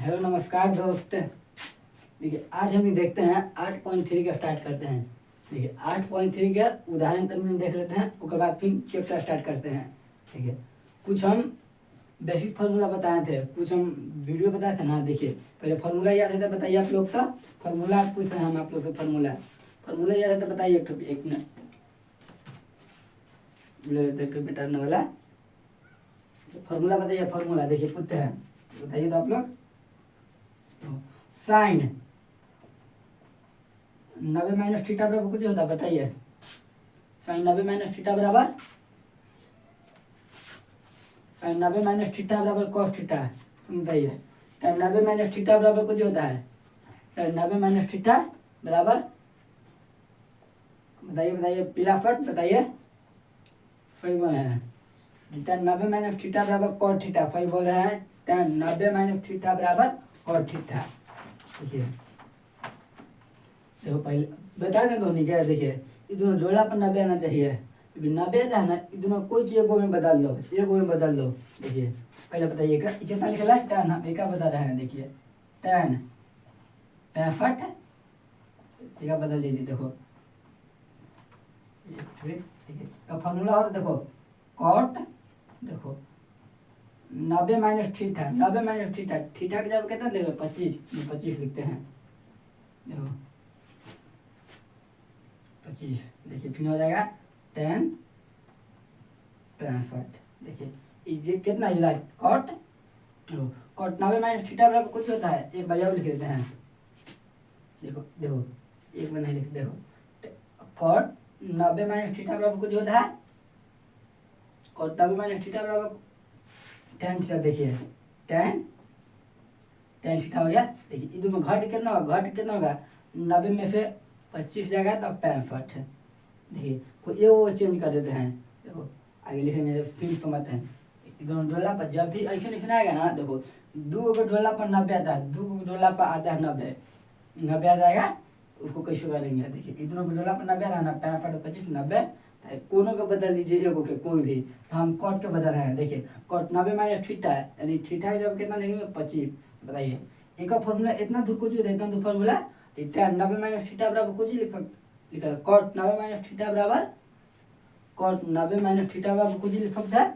Hello नमस्कार दोस्त। देखिए आज हम देखते हैं 8.3 का स्टार्ट करते हैं। देखिए 8.3 का उदाहरण तक में देख लेते हैं, उसके बाद फिर चैप्टर स्टार्ट करते हैं। ठीक है, कुछ हम बेसिक फार्मूला बताए थे, कुछ हम वीडियो बताए थे ना। देखिए पहले फार्मूला याद है तो बताइए आप लोग का। फार्मूला पूछ रहे हैं हम आप लोग से। फार्मूला फार्मूला याद है तो बताइए। एक मिनट ले लेते हैं मिटाने वाला फार्मूला बताइए। फार्मूला देखिए पूछते हैं, बताइए तो आप लोग। साइन 90 माइनस थीटा बराबर कुछ होता है, बताइए। साइन 90 माइनस थीटा बराबर कॉस थीटा, बताइए। tan 90 माइनस थीटा बराबर कुछ होता है। tan 90 माइनस थीटा बराबर, बताइए बताइए पिलाफट बताइए। सही बोल रहे हैं। tan 90 माइनस थीटा बराबर कॉट थीटा, सही बोल रहे हैं। tan 90 माइनस थीटा बराबर कॉट थीटा। देखिए देखो पहले बता दें दोनों क्या। देखिए ये दोनों जोड़ा पर 90 आना चाहिए। 90 आता है ना, ये दोनों कोई चीज एगो में बदल लो, एगो में बदल लो। देखिए पहले बताइए कितना निकला है। tan हम एक बता रहे हैं। देखिए tan 65 एक बदल लीजिए। देखो ठीक है, अब फॉर्मूला हो देखो कॉट, देखो 90 minus theta, 90 minus theta, theta की जगह कितना देगा 25, 25 लिखते हैं। देखो 25, देखिए फिर हो जाएगा tan 65। देखिए ये कितना हिला कॉट, कॉट 90 माइनस थीटा बराबर कुछ होता है, एक बजाय लिख देते हैं। देखो देखो एक बार नहीं लिख, देखो कॉट 90 माइनस थीटा बराबर कुछ होता है। कॉट 90 माइनस थीटा बराबर tan थीटा। देखिए tan थीटा हो गया। देखिए इधर में घट कितना होगा, घट कितना होगा 90 में से 25 जाएगा तब 65। देखिए कोई ये वो चेंज कर देते हैं। देखो आगे लिखेंगे फिर समझते हैं। दोनों डोला पर जब भी ऐसे लिखना आएगा ना, देखो दो को डोला पर 90 आता है, दो को डोला पर आता है 90, 90 आ जाएगा। उसको कैसे करेंगे, देखिए इन दोनों को डोला पर 90 रहना, 65 25 90, कोनों को बदल दीजिए एगो के कोई भी। तो हम कॉट के बदल रहे हैं। देखिए कॉट 90 माइनस थीटा है, यानी थीटा की जब कितना लिखेंगे 25। बताइए एक का फॉर्मूला इतना दूर कुछ इतना दूर फॉर्मूला tan 90 माइनस थीटा बराबर कुछ लिखा कॉट 90 माइनस थीटा बराबर, कॉट 90 माइनस थीटा बराबर कुछ लिख सकता है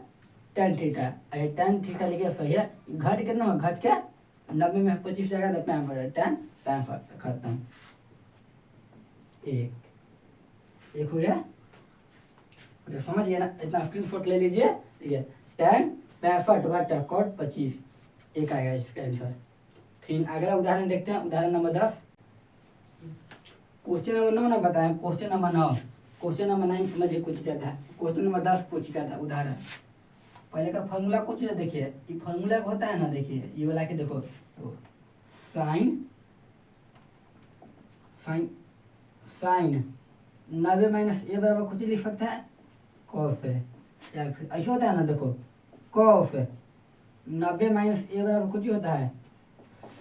tan थीटा। tan थीटा लिखे सही है। घट कितना हो, घट के 90 में 25 जाएगा तो 65, tan 65 खत्म। एक हो गया, समझ गया ना। इतना स्क्रीनशॉट ले लीजिए। ठीक है, tan 65 बटा कॉट 25, एक आएगा इसका आंसर। फिर अगला उदाहरण देखते हैं। उदाहरण नंबर 10, क्वेश्चन नंबर 9 ना बताएं। क्वेश्चन नंबर 9, क्वेश्चन नंबर 9 समझिए कुछ क्या था। क्वेश्चन नंबर 10 कुछ क्या था उदाहरण। पहले का फॉर्मूला कुछ देखिए, ये फॉर्मूला होता है ना। देखिए ये वाला के देखो, साइन साइन साइन 90 माइनस ए बराबर कुछ लिख सकते हैं कॉस है, या फिर ऐसा होता है ना। देखो कॉस 90 माइनस ए बराबर कुछ होता है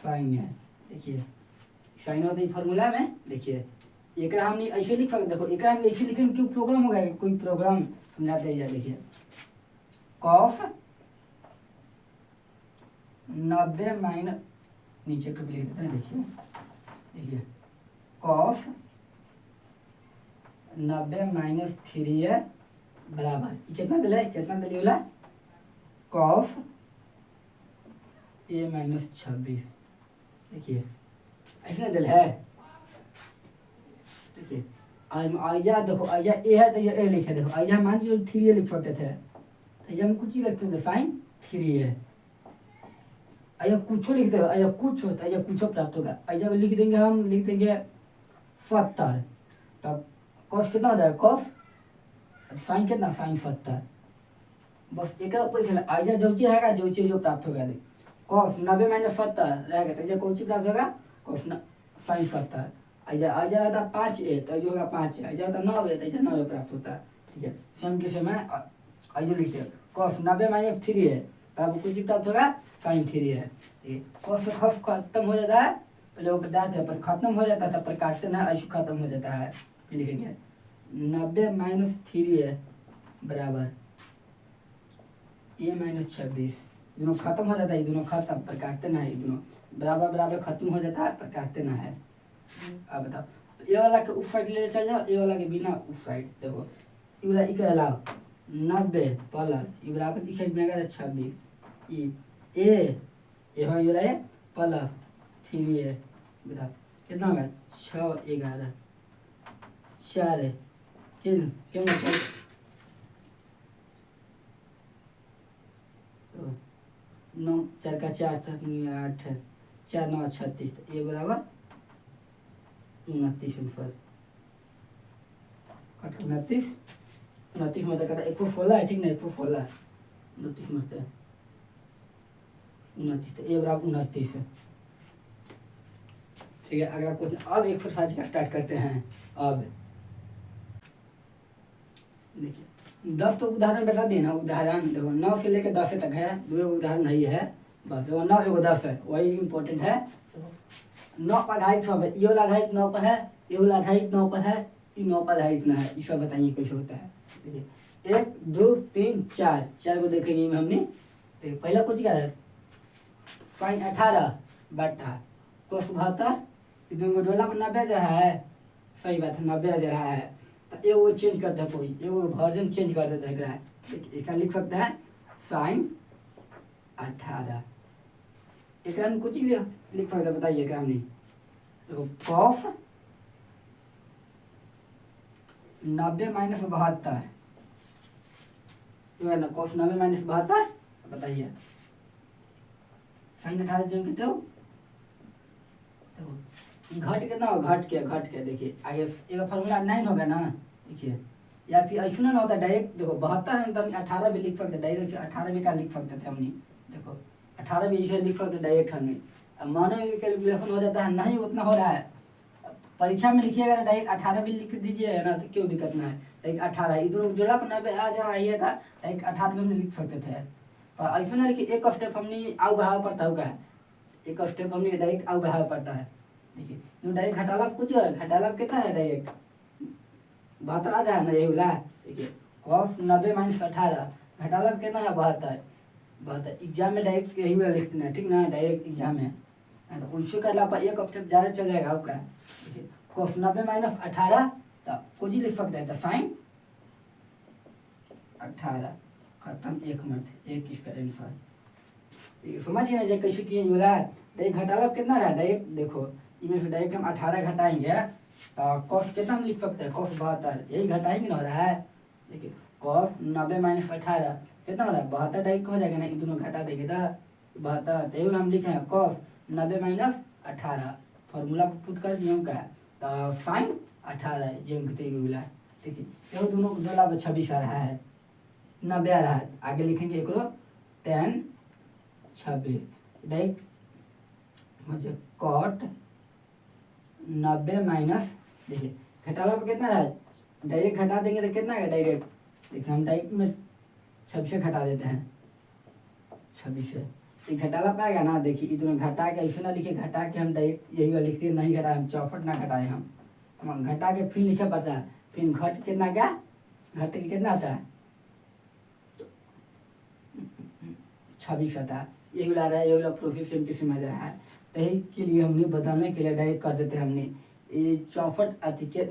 साइन है। देखिए साइन होता है फॉर्मूला में। देखिए एक हम ऐसे लिख सकते, देखो एक हम ऐसे लिखेंगे क्यों प्रोग्राम होगा, कोई प्रोग्राम समझाते हैं। देखिए कॉस 90 माइनस, नीचे को लिख देते हैं। देखिए देखिए कॉस 90 माइनस 3 है बराबर, ये कितना दिला है, कितना दिली वाला कॉस ए माइनस 26। देखिए ऐसे दिल है। देखिए आइजा, देखो आइजा ए है तो ये ए लिखे। देखो आइजा मान लीजिए 3 लिख सकते थे, आइजा हम कुछ ही लिखते थे साइन 3 है। आइजा कुछ लिख दे, आइजा कुछ होता है, आइजा कुछ प्राप्त होगा। आइजा लिख देंगे, हम लिख देंगे 70, तब कॉस कितना हो जाएगा, कॉस साइन कितना, साइन 70। बस एक ऊपर खेला आइजा जो चीज रहेगा, जो चीज जो प्राप्त होगा। कॉस 90 माइनस 70 रहेगा तो कौन सी प्राप्त होगा, कॉस साइन 70। आइजा आइजा रहता 5a तो जो होगा 5 है। आइजा रहता 9a तो ऐसा 9a प्राप्त होता है। ठीक है, सेम के समय आइजा लिखते हैं कॉस 90 माइनस 3 है, तो आपको कुछ प्राप्त होगा साइन 3 है। कॉस से कॉस खत्म हो जाता है, पहले वो बताते हैं पर खत्म हो जाता है, पर काटते ना ऐसे खत्म हो जाता है। लिखेंगे 90 माइनस 3 है बराबर ए माइनस 26, दोनों खत्म हो जाता है, दोनों खत्म पर काटते ना है, दोनों बराबर बराबर खत्म हो जाता है पर काटते ना है। अब बताओ, ये वाला के उस साइड ले चल जाओ, ये वाला के बिना उस साइड देखो, ये वाला इके अलाव 90 प्लस ये बराबर इस साइड में आएगा 26 ये हो ये वाला प्लस 3 बताओ कितना होगा 6 11 4 है किन क्यों मतलब तो 9 4 का 4 8 4 9 36 ये बराबर 29 ऊपर 29 29 मतलब कटा 116 है ठीक ना 116 29 मतलब 29 तो ये बराबर 29 है ठीक है। अगर कुछ अब एक्सरसाइज का स्टार्ट करते हैं। अब देखिए 10 तो उदाहरण बता दिए ना, उदाहरण देखो 9 से लेकर 10 तक है, दो उदाहरण नहीं है बस, वो 9 एगो 10 है वही इम्पोर्टेंट है। 9 पर आधारित सब है, ये वाला आधारित 9 पर है, ये वाला आधारित 9 पर है, ये 9 पर आधारित ना है, इस पर बताइए कैसे होता है। देखिए 1 2 3 4 को देखेंगे हमने। देखिए पहला कुछ क्या है साइन 18 बटा कोस 72 दोनों जोड़ा पर 90 दे रहा है, सही बात है 90 दे रहा है, तो एगो चेंज करते हैं, कोई एगो वर्जन चेंज कर देते हैं। इसका लिख सकते हैं साइन 18 एक कुछ ही लिख सकते बताइए क्या हमने देखो कॉस 90 माइनस 72 ना कॉस 90 माइनस 72 बताइए साइन 18 जो कितने हो घट कितना हो घट के देखिए आगे एक फॉर्मूला 9 होगा ना देखिए, या फिर ऐसा ना होता डायरेक्ट देखो 72 है तो हम 18 भी लिख सकते डायरेक्ट, 18 भी का लिख सकते थे हमने देखो 18 भी इसे लिख सकते डायरेक्ट हमने। अब मानो में कैलकुलेशन हो जाता है नहीं उतना हो रहा है, परीक्षा में लिखिएगा ना डायरेक्ट 18 भी लिख दीजिए ना तो क्यों दिक्कत ना है, डायरेक्ट 18 इधर जोड़ा पर 90 आ जा रहा है था डायरेक्ट 18 भी हमने लिख सकते थे। पर ऐसा ना कि एक स्टेप हमने आउ बढ़ाव पड़ता होगा, एक स्टेप हमने डायरेक्ट आउ बढ़ाव पड़ता है। देखिए जो डायरेक्ट घटाला कुछ घटाला कितना है डायरेक्ट 72 आ जाए ना यही वाला। देखिए कॉस 90 माइनस 18 घटाला कितना है 72 एग्जाम में डायरेक्ट यही वाला लिख देना ठीक ना, डायरेक्ट एग्जाम में तो उससे कर पर एक स्टेप ज़्यादा चल जाएगा आपका। देखिए कॉस 90 माइनस 18 तो कुछ ही लिख सकते हैं तो साइन 18 खत्म, एक मिनट एक इसका आंसर समझिए ना जो कैसे किए बोला डायरेक्ट घटाला कितना रहा डायरेक्ट देखो इनमें से डायरेक्ट हम 18 घटाएंगे तो कॉस कितना हम लिख सकते हैं कॉस 72 यही घटाएंगे ना हो रहा है। देखिए कॉस 90 माइनस 18 कितना हो रहा है 72 डायरेक्ट हो जाएगा ना, इन दोनों घटा देंगे तो 72 यही हम लिखे हैं कॉस 90 माइनस 18 फॉर्मूला पुट कर नियम का तो साइन 18 जो बोला। देखिए ये दोनों जोला 26 आ रहा है 90 आ रहा है, आगे लिखेंगे एक 10 26 डायरेक्ट मुझे कॉट 90 माइनस देखिए घटाला पर कितना रहा डायरेक्ट घटा देंगे तो कितना है डायरेक्ट, देखिए हम डायरेक्ट में 26 से घटा देते हैं 26 से घटाला पाएगा ना। देखिए इतना घटा के ऐसे ना लिखे घटा के हम डायरेक्ट यही लिखते हैं नहीं घटाए हम 64 ना घटाए हम घटा के फिर लिखे पड़ता है, फिर घट कितना क्या घट के कितना आता है 26 आता है, यही ला रहा है यही प्रोसेस सेम टू समझ रहा है। यही के लिए हमने बदलने के लिए डायरेक्ट कर देते हैं हमने ये 64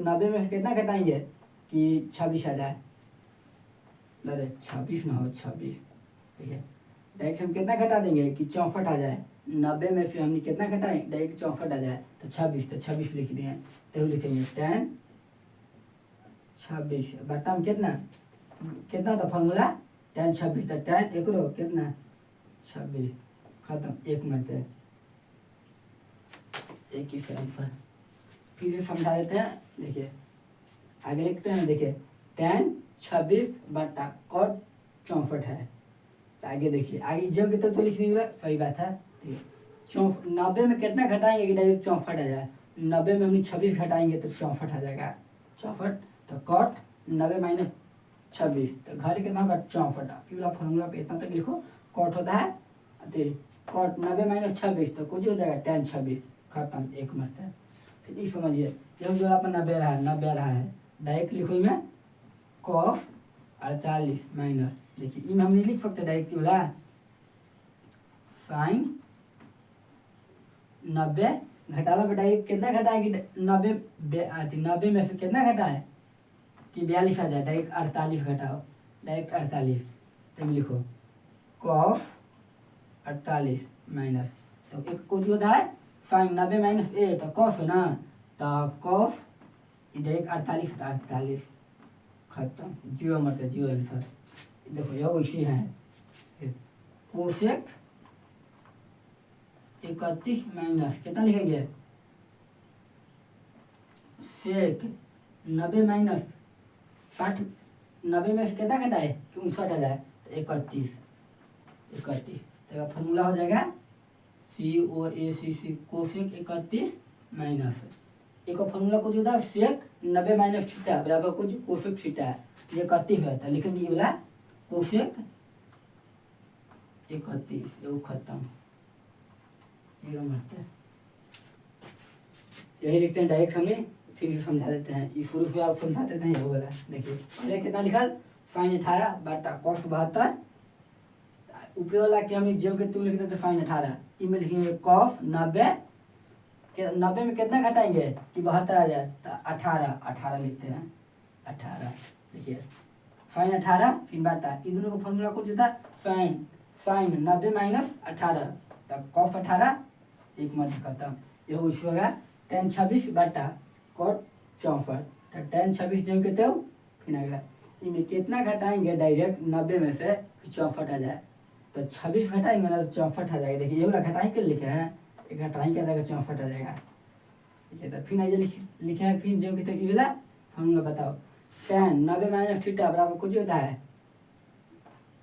90 में कितना घटाएंगे कि 26 आ जाए, अरे 26 ना हो 26 ठीक है डायरेक्ट हम कितना घटा देंगे कि 64 आ जाए, 90 में से हमने कितना घटाएं डायरेक्ट 64 आ जाए तो 26 तो 26 लिख दिए तो लिखेंगे 10 26 बटा में कितना था फॉर्मूला 10 26 तो 10 एक कितना 26 खत्म, एक मिनट है एक ही आंसर फिर से समझा देते हैं। देखिए आगे लिखते हैं देखिए 10 26 बटा कॉट 64 है तो आगे देखिए आगे जब कितना तो लिख दीजिएगा सही बात है। ठीक है 90 में कितना घटाएंगे कि डायरेक्ट 64 आ जाए, 90 में हम 26 घटाएंगे तो 64 आ जाएगा 64 तो कॉट 90 माइनस 26 तो घर कितना होगा 64 पूरा फॉर्मूला पे इतना तक लिखो कॉट होता है कॉट 90 माइनस 26 तो कुछ हो जाएगा 10 26 खत्म, एक मत है। फिर ये समझिए जब जो अपन 90 रहा है डायरेक्ट लिखो में कॉस 48 माइनस देखिए इनमें हम नहीं लिख सकते डायरेक्ट वाला साइन 90 घटाला बताइए कितना घटाएगी 90 90 में से कितना घटाए कि 42 आ जाए डायरेक्ट 48 घटाओ डायरेक्ट 48 तो लिखो कॉस 48 माइनस तो एक कुछ होता है साइन 90 माइनस ए तो कॉस है ना तो कॉस डायरेक्ट 48 खत्म जीरो मतलब जीरो आंसर देखो यह वैसे है कोसेक 31 माइनस कितना लिखेंगे सेक 90 माइनस 60 90 में से कितना घटाए 59 आ जाए 31 तो फॉर्मूला हो जाएगा COACC कोसेक 31 माइनस एक फॉर्मूला कुछ होता है सेक 90 माइनस थीटा बराबर कुछ कोसेक थीटा ये 31 है तो लिखेंगे ये वाला कोसेक 31 ये खत्म यही लिखते हैं डायरेक्ट हमें फिर समझा देते हैं ये शुरू से आप समझा देते हैं ये वाला देखिए पहले कितना लिखा साइन 18 बटा कॉस 72 ऊपर वाला के हमें जो के तू लिख देते साइन 18 इसमें लिखेंगे कॉस 90 90 में कितना घटाएंगे कि 72 आ जाए तो 18 लिखते हैं 18 देखिए साइन 18 फिर बटा इन दोनों का फॉर्मूला कुछ होता है साइन 90 माइनस 18 तब कॉस 18 एक मध्य खत्म ये होगा tan 26 बटा cot 64 तो tan 26 जब कहते हो फिर अगला इनमें कितना घटाएंगे डायरेक्ट 90 में से 64 आ जाए तो 26 घटाएंगे ना तो 64 आ जाएगा देखिए ये वाला घटाएं के लिखे हैं एक घटाएं के आ जाएगा 64 आ जाएगा ठीक है तो फिर आइए लिखे हैं फिर जब कहते ये वाला फॉर्मूला बताओ tan 90 माइनस थीटा बराबर कुछ होता है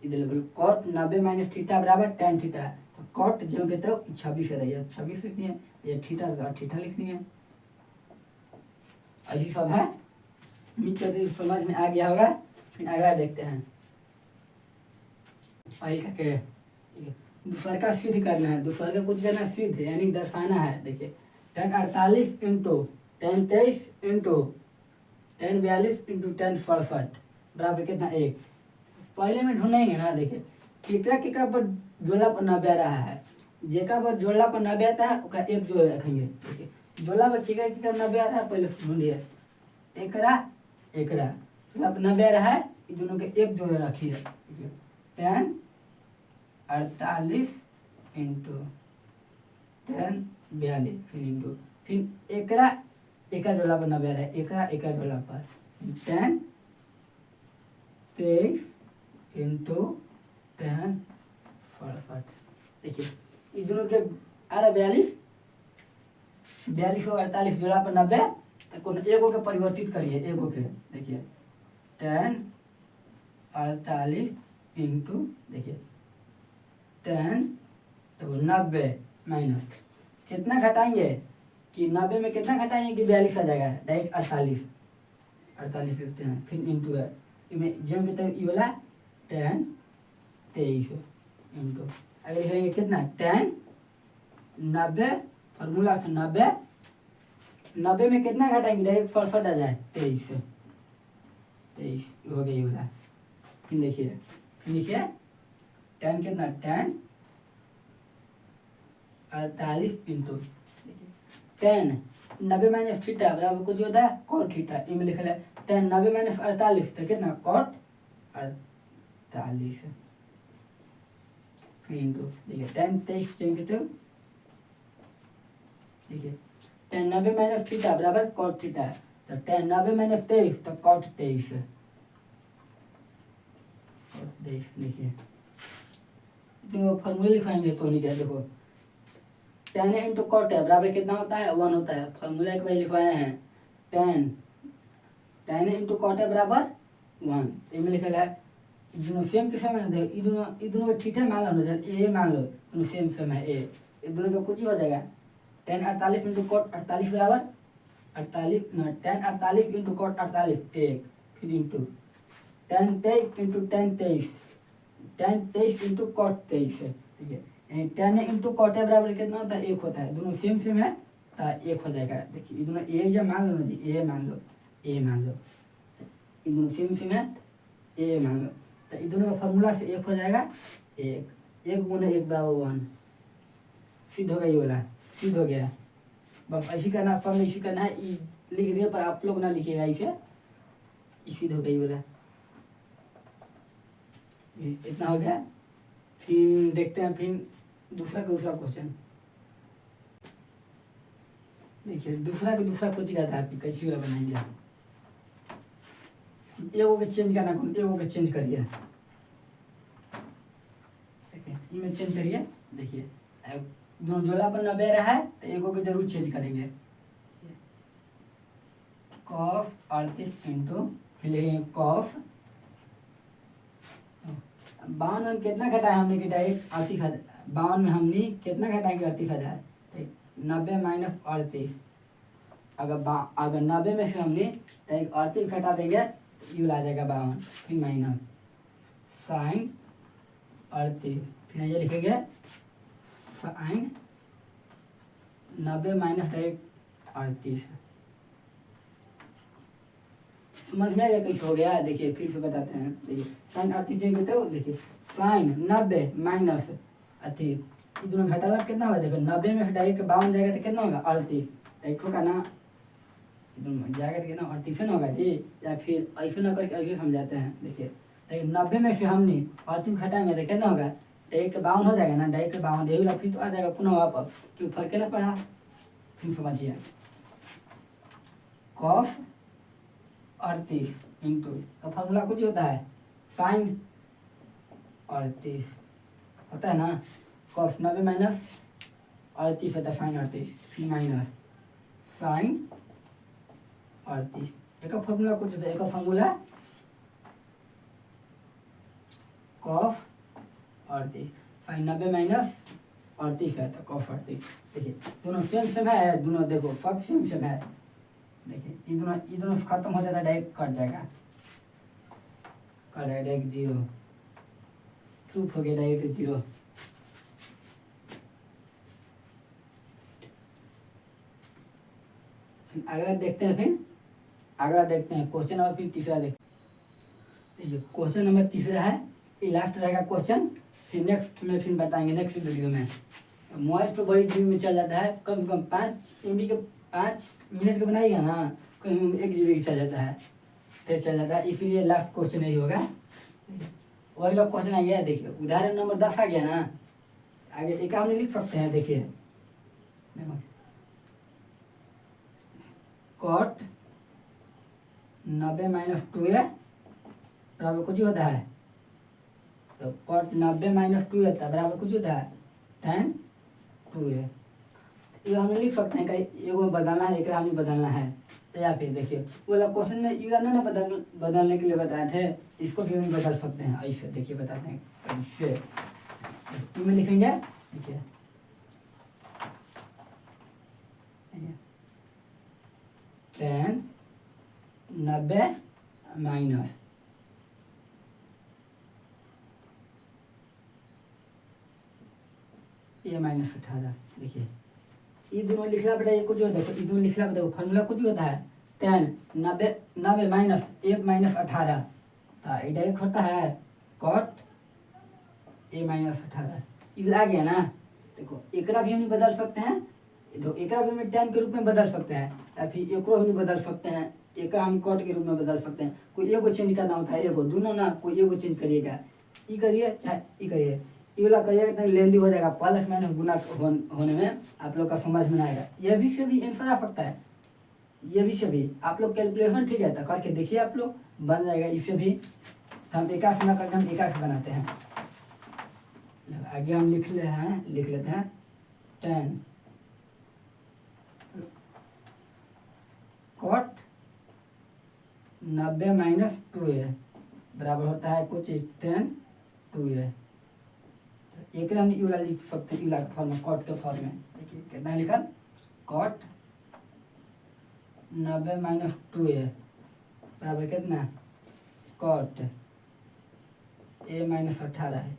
इधर cot 90 माइनस थीटा बराबर tan थीटा तो कॉट जो कहते हो 26 है 26 लिखनी है ये थीटा लिखनी है ऐसी सब है उम्मीद करते हैं समझ में आ गया होगा फिर अगला देखते हैं फाइल करके दूसरा का सिद्ध करना है दूसरा का कुछ करना सिद्ध यानी दर्शाना है देखिए tan 48 into tan 23 into tan 42 into tan 67 बराबर कितना एक पहले में ढूंढेंगे ना देखिए कितना पर जोड़ा पर 90 रहा है जेका पर जोड़ा पर 90 आता है उसका एक जोड़ रखेंगे ठीक है जोड़ा पर कितना 90 आता है पहले ढूंढिए एकरा जोड़ा पर 90 रहा है इन दोनों के एक जोड़ रखिए tan 48 इंटू tan 42 फिर इंटू फिर एकरा जोड़ा पर 90 रहा है एकरा जोड़ा पर tan 23 इंटू tan 67 देखिए इस दोनों के आ रहा 42 और 48 जोड़ा पर 90 तो कौन एगो के परिवर्तित करिए एगो के देखिए tan 48 इंटू देखिए tan तो 90 माइनस कितना घटाएंगे कि 90 में कितना घटाएंगे कि 42 आ जाएगा डायरेक्ट 48 लिखते हैं फिर इंटू है इसमें जो कहते हैं ये वाला tan 23 इंटू अगर लिखेंगे कितना tan 90 फॉर्मूला से 90 में कितना घटाएंगे डायरेक्ट 67 आ जाए 23 हो गई वाला फिर देखिए tan कितना tan 48 into tan 90 minus theta बराबर कुछ होता है cot थीटा इनमें लिखा है tan 90 माइनस 48 तो कितना cot 48 इंटू देखिए tan 23 चाहिए तो देखिए tan 90 माइनस थीटा बराबर cot थीटा तो tan 90 माइनस 23 तो cot 23 देखिए तो फॉर्मूला लिखाएंगे तो नहीं क्या देखो tan इंटू cot है बराबर कितना होता है 1 होता है फॉर्मूला एक बार लिखवाए हैं tan इंटू cot है बराबर 1 इसमें लिखा है दोनों सेम किस में दे दोनों का थीटा मान लो ए मान लो दोनों सेम है ए दोनों का कुछ ही हो जाएगा tan 48 इंटू cot 48 बराबर 48 ना tan 48 इंटू cot 48 एक फिर into tan 23 into tan 23 into cot 23 ठीक है tan इंटू cot है बराबर कितना होता है एक होता है दोनों सेम है तो एक हो जाएगा देखिए ये दोनों ए या मान लो जी ए मान लो ये दोनों सेम है ए मान लो तो इन दोनों का फॉर्मूला से एक हो जाएगा एक गुना एक बराबर 1 सिद्ध होगा ये वाला सिद्ध हो गया। बस ऐसी करना, फॉर्म में इसी करना है, लिख दिए पर आप लोग ना लिखिएगा इसे, सिद्ध हो गई बोला। इतना हो गया। फिर देखते हैं फिर दूसरा क्वेश्चन। देखिए दूसरा कुछ क्या था आपकी, कैसी वाला बनाएंगे। एगो के चेंज करना, एगो के चेंज करिए। देखिए इमें चेंज करिए। देखिए दोनों जोड़ा पर 90 रहा है तो एगो के जरूर चेंज करेंगे। कॉफ 38 इंटू फिर लिखेंगे कॉफ 52 में कितना घटाया हमने कि डायरेक्ट 38,000। 52 में हमने कितना घटाएंगे 38,000, 90 माइनस 38। अगर 90 में से हमने डायरेक्ट 38 घटा देंगे तो ये आ जाएगा 52, फिर माइनस साइन 38, फिर ये लिखेंगे साइन 90 माइनस डायरेक्ट 38। समझ में आएगा कैसे हो गया। देखिए फिर से बताते हैं। देखिए साइन 38 चेंज करते हो। देखिए साइन 90 माइनस 38, ये दोनों घटाला कितना होगा। देखो 90 में से डायरेक्ट 52 जाएगा तो कितना होगा 38, डायरेक्ट होगा ना, दोनों जाएगा तो कितना 38 ना होगा जी। या फिर ऐसे ना करके ऐसे समझाते हैं। देखिए 90 में से हमने 38 घटाएंगे तो कितना होगा, डायरेक्ट 52 हो जाएगा ना, डायरेक्ट 52 यही फिर तो आ जाएगा पुनः वापस, क्यों फर्क ना पड़ा। फिर समझिए कॉस 38 इंटू का फॉर्मूला कुछ होता है साइन 38 होता है ना, कॉस 90 माइनस 38 होता है साइन 38, फिर माइनस साइन 38। एक फॉर्मूला कुछ होता है, एक फॉर्मूला कॉस 38, साइन 90 माइनस 38 है तो कॉस 38। देखिए दोनों सेम है, दोनों देखो सब सेम है। देखिए ये दोनों खत्म हो जाता है, डायरेक्ट कट जाएगा डायरेक्ट 0, प्रूफ हो गया डायरेक्ट 0। अगला देखते हैं, फिर अगला देखते हैं क्वेश्चन नंबर फिर तीसरा देखिए। क्वेश्चन नंबर तीसरा है, ये लास्ट रहेगा क्वेश्चन, फिर नेक्स्ट में फिर बताएंगे नेक्स्ट वीडियो में। मोबाइल पे बड़ी जीबी में चल जाता है, कम से कम 5 MB के 5 मिनट का बनाएगा ना, कहीं 1 GB चल जाता है, फिर चल जाता है। इसीलिए लास्ट क्वेश्चन यही होगा। वही लोग क्वेश्चन आ गया। देखिए उदाहरण नंबर 10 आ गया ना, आगे एक हमने लिख सकते हैं। देखिए कॉट 90 माइनस 2a बराबर कुछ होता है, तो कॉट 90 माइनस 2a बराबर कुछ होता है tan 2a। ये हमने लिख सकते हैं कहीं एगो बदलना है, एक हमने बदलना है। तो या फिर देखिए बोला क्वेश्चन में ये ना बदलने के लिए बताए थे, इसको भी हम बदल सकते हैं। ऐसे देखिए बताते हैं कैसे, में लिखेंगे। देखिए tan 90 माइनस ये माइनस 18। देखिए ये दोनों लिखना पड़ेगा, ये कुछ होता है, ये दोनों लिखना पड़ेगा। फॉर्मूला कुछ होता है tan 90 माइनस 1 माइनस 18, तो ये डायरेक्ट होता है कॉट a माइनस 18। ये आ गया ना। देखो एकरा भी हम बदल सकते हैं, तो एकरा भी हम tan के रूप में बदल सकते हैं, या फिर एकरो हम बदल सकते हैं, एक हम कॉट के रूप में बदल सकते हैं। कोई एगो चेंज करना होता है, एगो दोनों ना, कोई एगो चेंज करिएगा। ये करिए चाहे ये करिए, ये वाला करिएगा तो लेंदी हो जाएगा, प्लस माइनस गुना होने में आप लोग का समझ में आएगा। ये भी से भी आंसर आ सकता है, ये भी से भी आप लोग कैलकुलेशन ठीक है तो करके देखिए, आप लोग बन जाएगा। इसे भी हम एकाश ना करके हम एकाश बनाते हैं। आगे हम लिख लेते हैं tan कॉट 90 माइनस 2a बराबर होता है कुछ tan 2a। एक हम यू लिख सकते हैं, फॉर्म कॉट के फॉर्म में। देखिए कितना लिखा, कॉट 90 माइनस 2a बराबर कितना, कॉट a माइनस 18 है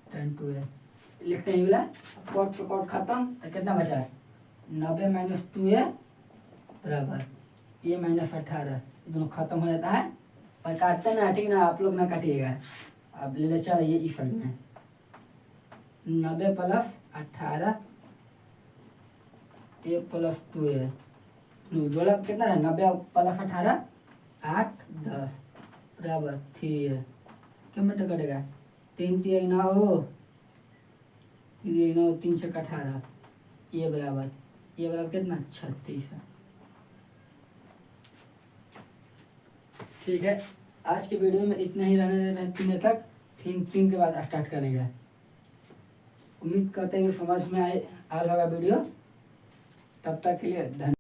tan 2a। लिखते हैं वाला, कॉट से कॉट खत्म तो कितना बचा है 90 माइनस 2a बराबर a माइनस 18। दोनों खत्म हो जाता है, पर काटते ना, ठीक ना, आप लोग ना काटिएगा, आप ले चलिए इस साइड में। 90 प्लस 18 ए प्लस 2 है, जोड़ा कितना है 90 प्लस 18 8 10 बराबर 3 है। क्या मीटर कटेगा 3 3 9 9 3 6 18 ये बराबर कितना 36 है। ठीक है, आज की वीडियो में इतना ही रहने देते हैं 3 तक, फिर 3 के बाद स्टार्ट करेंगे। उम्मीद करते हैं कि समझ में आए आल होगा वीडियो। तब तक के लिए धन्यवाद।